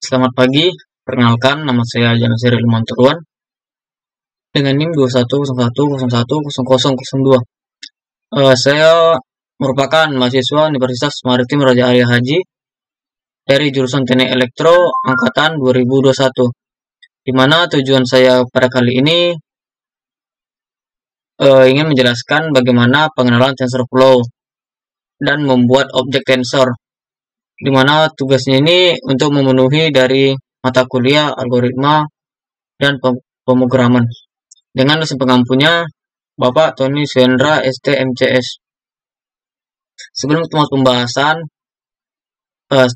Selamat pagi, perkenalkan nama saya Janusir Ilman Turuan dengan NIM 2101010002. Saya merupakan mahasiswa Universitas Maritim Raja Arya Haji dari jurusan Teknik Elektro angkatan 2021. Di mana tujuan saya pada kali ini ingin menjelaskan bagaimana pengenalan TensorFlow dan membuat objek tensor, di mana tugasnya ini untuk memenuhi dari mata kuliah algoritma dan pemrograman dengan dosen pengampunya Bapak Tony Suendra ST MCS. Sebelum kita masuk pembahasan,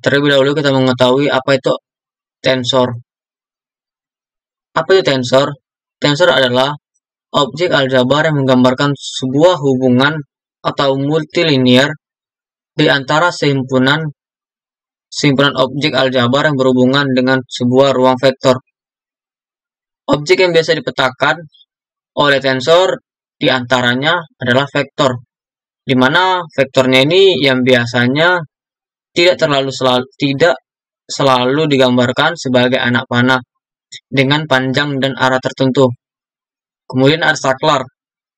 terlebih dahulu kita mengetahui apa itu tensor. Apa itu tensor? Tensor adalah objek aljabar yang menggambarkan sebuah hubungan atau multilinear di antara simpulan objek aljabar yang berhubungan dengan sebuah ruang vektor. Objek yang biasa dipetakan oleh tensor diantaranya adalah vektor, di mana vektornya ini yang biasanya tidak selalu digambarkan sebagai anak panah dengan panjang dan arah tertentu. Kemudian ada saklar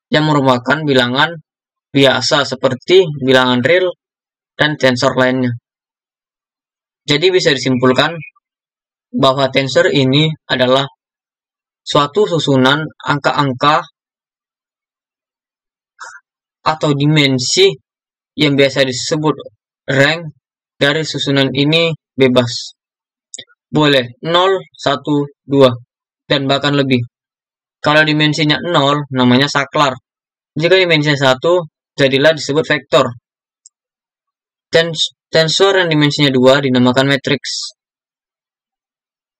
yang merupakan bilangan biasa seperti bilangan real dan tensor lainnya. Jadi bisa disimpulkan bahwa tensor ini adalah suatu susunan angka-angka atau dimensi yang biasa disebut rank dari susunan ini bebas. Boleh 0, 1, 2, dan bahkan lebih. Kalau dimensinya 0, namanya saklar. Jika dimensinya 1, jadilah disebut vektor. Tensor yang dimensinya 2 dinamakan matriks.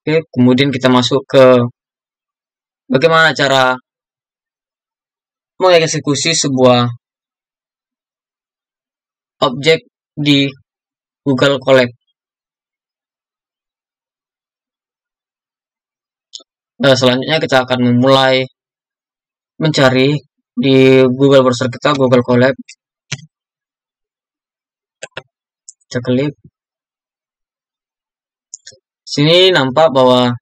Oke, kemudian kita masuk ke bagaimana cara mengeksekusi sebuah objek di Google Colab. Selanjutnya kita akan memulai mencari di Google browser kita, Google Colab. Kita klik. Sini nampak bahwa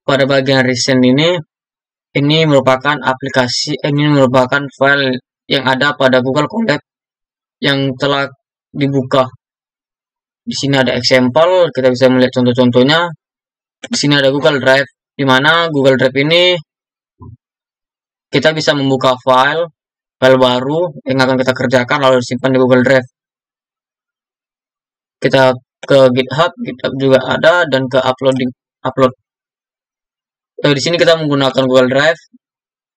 pada bagian recent ini merupakan file yang ada pada Google Colab yang telah dibuka. Di sini ada example, kita bisa melihat contoh-contohnya. Di sini ada Google Drive, di mana Google Drive ini kita bisa membuka file baru yang akan kita kerjakan lalu disimpan di Google Drive. Kita ke GitHub juga ada, dan ke upload. Di sini kita menggunakan Google Drive.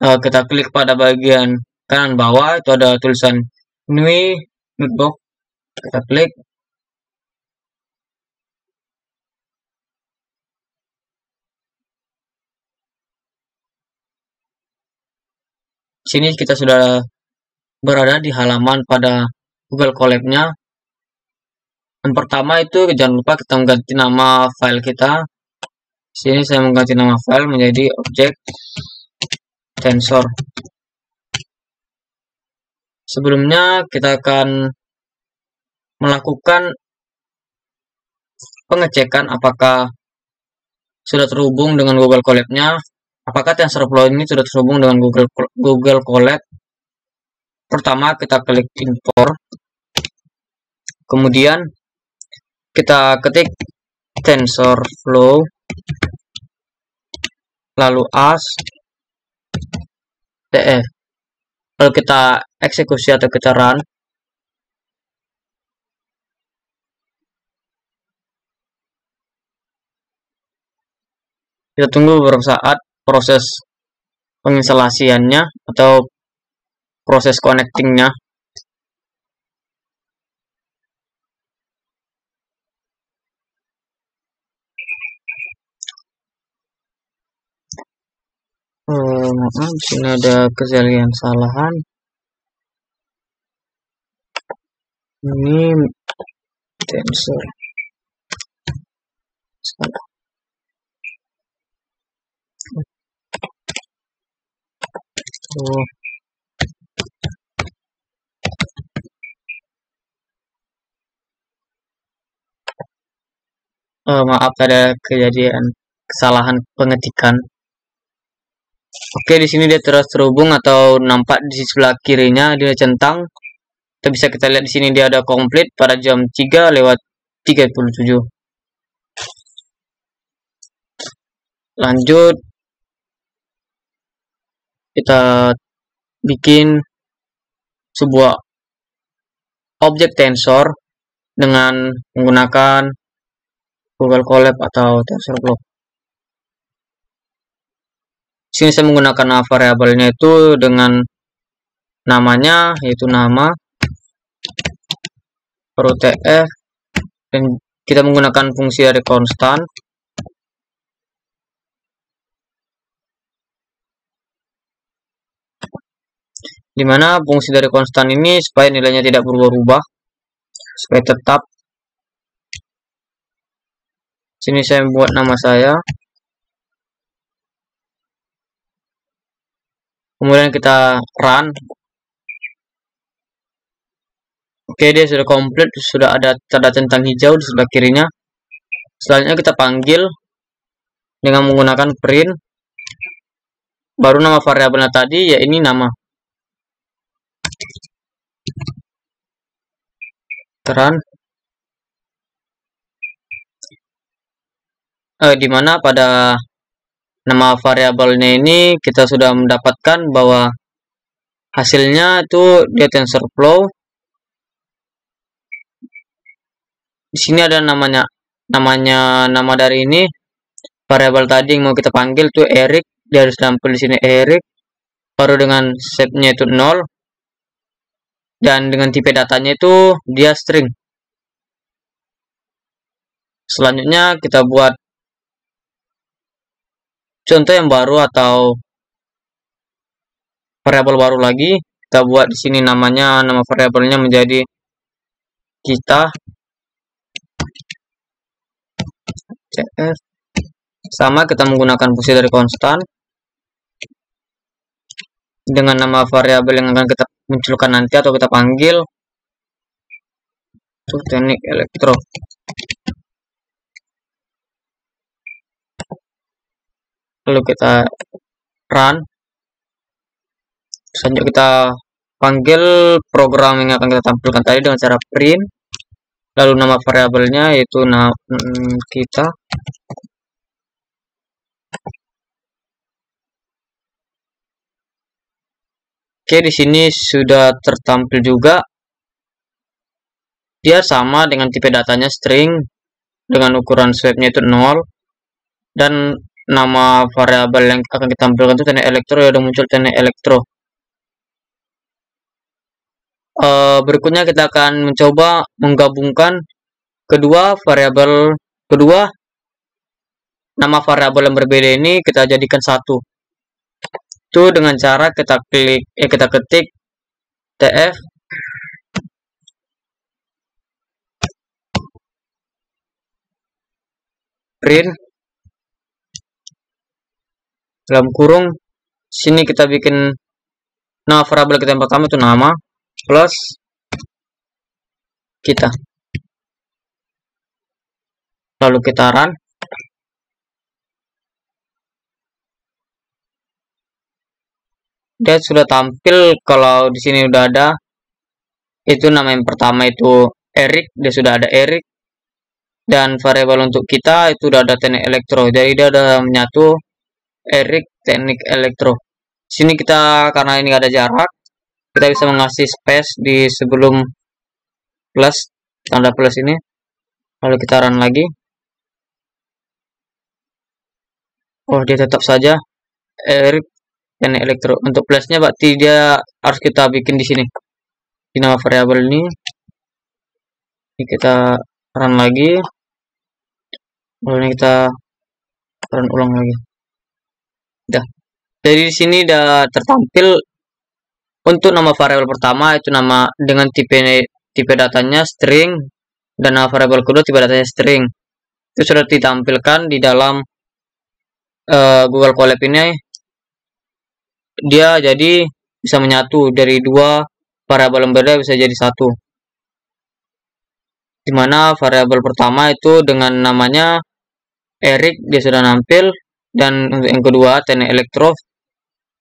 Kita klik pada bagian kanan bawah, itu ada tulisan new notebook. Kita klik. Sini kita sudah berada di halaman pada Google Colab-nya. Yang pertama itu jangan lupa kita mengganti nama file kita. Sini saya mengganti nama file menjadi objek tensor. Sebelumnya kita akan melakukan pengecekan apakah sudah terhubung dengan Google Colab-nya. Apakah TensorFlow ini sudah terhubung dengan Google Colab? Pertama kita klik import. Kemudian kita ketik TensorFlow, lalu ask tf, lalu kita eksekusi atau kita run. Kita tunggu beberapa saat proses penginstalasiannya atau proses connectingnya. Maaf, di sini ada kejadian kesalahan. Ini tensor salah. Maaf, ada kejadian kesalahan pengetikan. Oke, di sini dia terhubung atau nampak di sebelah kirinya dia centang. Kita lihat di sini dia ada komplit pada jam 3:37. Lanjut, kita bikin sebuah objek tensor dengan menggunakan Google Colab atau TensorFlow. Sini saya menggunakan variabelnya itu dengan namanya, yaitu nama ROTF, dan kita menggunakan fungsi dari konstan. Dimana fungsi dari konstan ini supaya nilainya tidak berubah-ubah, supaya tetap. Sini saya buat nama saya. Kemudian kita run. Oke, dia sudah komplit, sudah ada tanda centang hijau di sebelah kirinya. Selanjutnya kita panggil dengan menggunakan print. Baru nama variabelnya tadi, ya ini nama. Run. Dimana pada nama variabelnya ini kita sudah mendapatkan bahwa hasilnya itu dia TensorFlow. Di sini ada nama dari ini variabel tadi yang mau kita panggil tuh Eric. Dia harus tampil di sini Eric. Baru dengan shape-nya itu 0. Dan dengan tipe datanya itu dia string. Selanjutnya kita buat contoh yang baru atau variabel baru lagi. Kita buat di sini nama variabelnya menjadi kita. CF. Sama, kita menggunakan fungsi dari konstan dengan nama variabel yang akan kita munculkan nanti atau kita panggil itu teknik elektro. Lalu kita run. Selanjutnya kita panggil program yang akan kita tampilkan tadi dengan cara print. Lalu nama variabelnya yaitu kita. Oke, di sini sudah tertampil juga. Dia sama dengan tipe datanya string dengan ukuran swipe-nya itu 0 dan nama variabel yang akan ditampilkan itu teknik elektro, ya udah muncul teknik elektro. Berikutnya kita akan mencoba menggabungkan kedua nama variabel yang berbeda ini kita jadikan satu. Itu dengan cara kita ketik tf print dalam kurung. Sini kita bikin nama variabel kita yang pertama itu nama plus kita. Lalu kita run. Dia sudah tampil. Kalau di sini udah ada itu nama yang pertama itu Eric, dia sudah ada Eric, dan variabel untuk kita itu udah ada teknik elektro. Jadi dia udah menyatu Eric teknik elektro. Sini kita karena ini ada jarak, kita bisa mengasih space di sebelum plus, tanda plus ini. Lalu kita run lagi. Oh, dia tetap saja Eric teknik elektro. Untuk plusnya berarti dia harus kita bikin di sini di nama variabel ini. Ini kita run lagi. Lalu kita run ulang lagi. Udah. Jadi di sini udah tertampil untuk nama variabel pertama itu nama dengan tipe datanya string, dan nama variabel kedua tipe datanya string. Itu sudah ditampilkan di dalam Google Colab ini. Dia jadi bisa menyatu dari dua variabel yang berbeda bisa jadi satu. dimana variabel pertama itu dengan namanya Erik dia sudah nampil, dan untuk yang kedua teknik Elektrof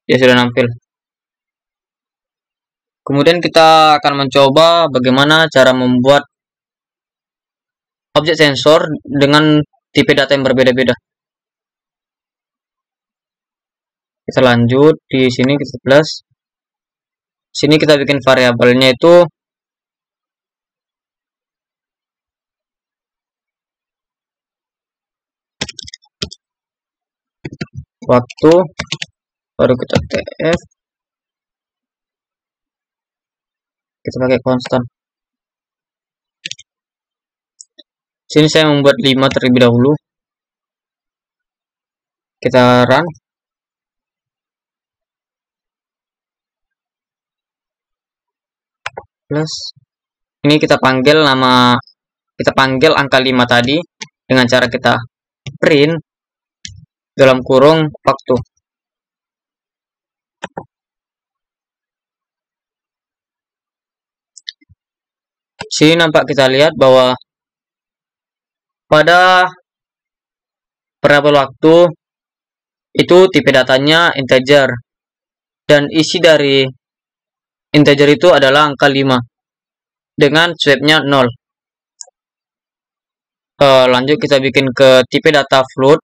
dia sudah nampil. Kemudian kita akan mencoba bagaimana cara membuat objek sensor dengan tipe data yang berbeda-beda. Kita lanjut di sini, kita plus. Sini kita bikin variabelnya itu waktu, baru kita tf, kita pakai konstan. Sini saya membuat 5 terlebih dahulu. Kita run. Plus ini kita panggil angka 5 tadi dengan cara kita print dalam kurung waktu. Sini nampak kita lihat bahwa pada variabel waktu itu tipe datanya integer, dan isi dari integer itu adalah angka 5 dengan swapnya 0. Lanjut kita bikin ke tipe data float.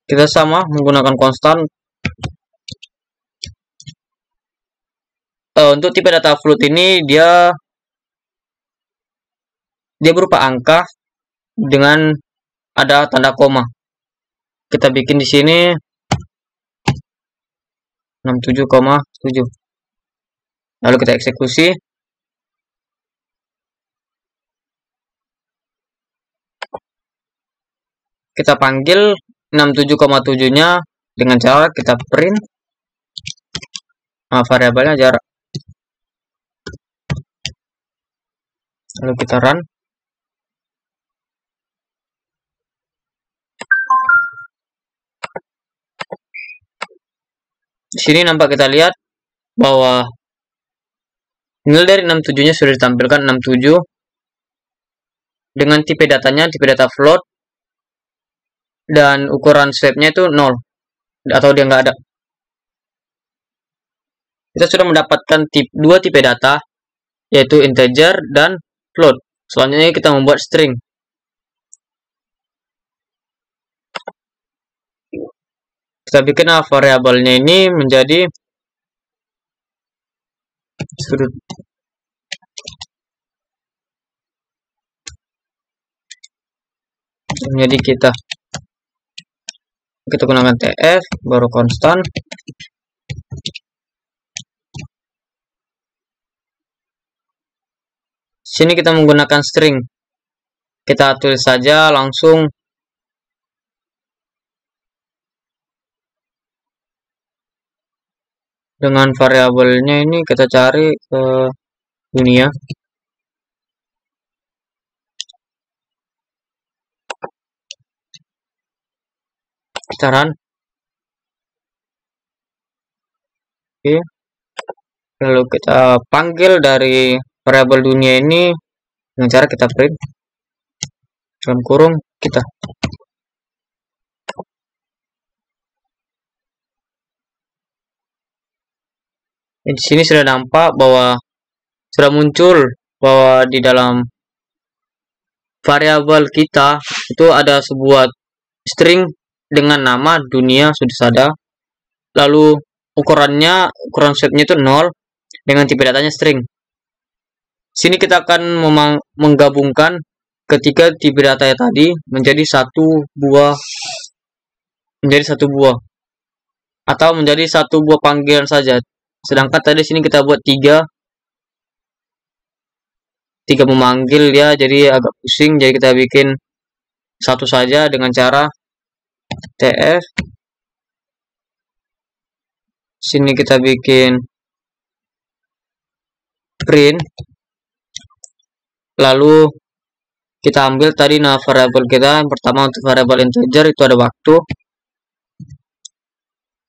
Kita sama menggunakan konstan. Untuk tipe data float ini dia berupa angka dengan ada tanda koma. Kita bikin di sini 67,7. Lalu kita eksekusi. Kita panggil 67,7-nya dengan cara kita print variabelnya jarak. Lalu kita run. Di sini nampak kita lihat bahwa nilai dari 67-nya sudah ditampilkan 67 dengan tipe datanya tipe data float, dan ukuran swapnya itu 0 atau dia nggak ada. Kita sudah mendapatkan dua tipe data, yaitu integer dan float. Selanjutnya kita membuat string. Kita bikin variabelnya ini menjadi sudut. Jadi kita gunakan tf, baru konstan. Sini kita menggunakan string. Kita tulis saja langsung dengan variabelnya ini, kita cari ke dunia. Kita run. Oke. Lalu kita panggil dari variabel dunia ini dengan cara kita print dalam kurung kita. Di sini sudah nampak bahwa sudah muncul bahwa di dalam variabel kita itu ada sebuah string dengan nama dunia sudah ada. Lalu ukuran shape-nya itu 0 dengan tipe datanya string. Sini kita akan menggabungkan ketiga tipe data tadi menjadi satu buah atau menjadi satu buah panggilan saja. Sedangkan tadi sini kita buat tiga memanggil dia, jadi agak pusing. Jadi kita bikin satu saja dengan cara tf. Sini kita bikin print. Lalu kita ambil tadi variabel kita yang pertama. Untuk variabel integer itu ada waktu.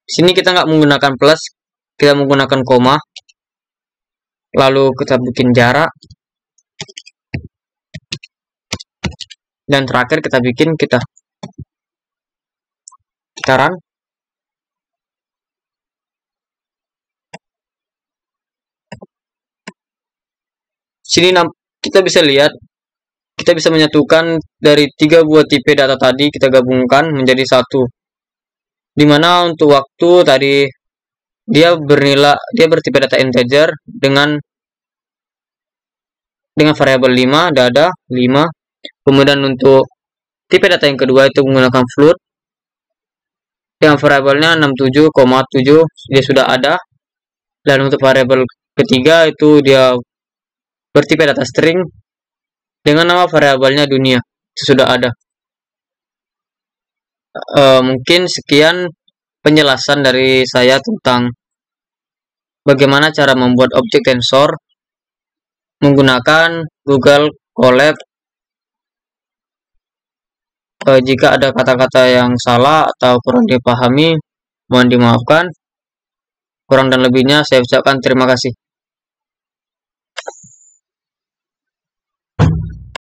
Di sini kita nggak menggunakan plus, kita menggunakan koma. Lalu kita bikin jarak. Dan terakhir kita bikin kita run. Sini kita bisa lihat, kita bisa menyatukan dari 3 buah tipe data tadi, kita gabungkan menjadi satu. Dimana untuk waktu tadi dia bertipe data integer dengan variabel 5, ada 5. Kemudian untuk tipe data yang kedua itu menggunakan float yang variabelnya 67,7 dia sudah ada. Dan untuk variabel ketiga itu dia bertipe data string dengan nama variabelnya dunia, itu sudah ada. Mungkin sekian penjelasan dari saya tentang bagaimana cara membuat objek tensor menggunakan Google Colab. Jika ada kata-kata yang salah atau kurang dipahami, mohon dimaafkan. Kurang dan lebihnya saya ucapkan terima kasih.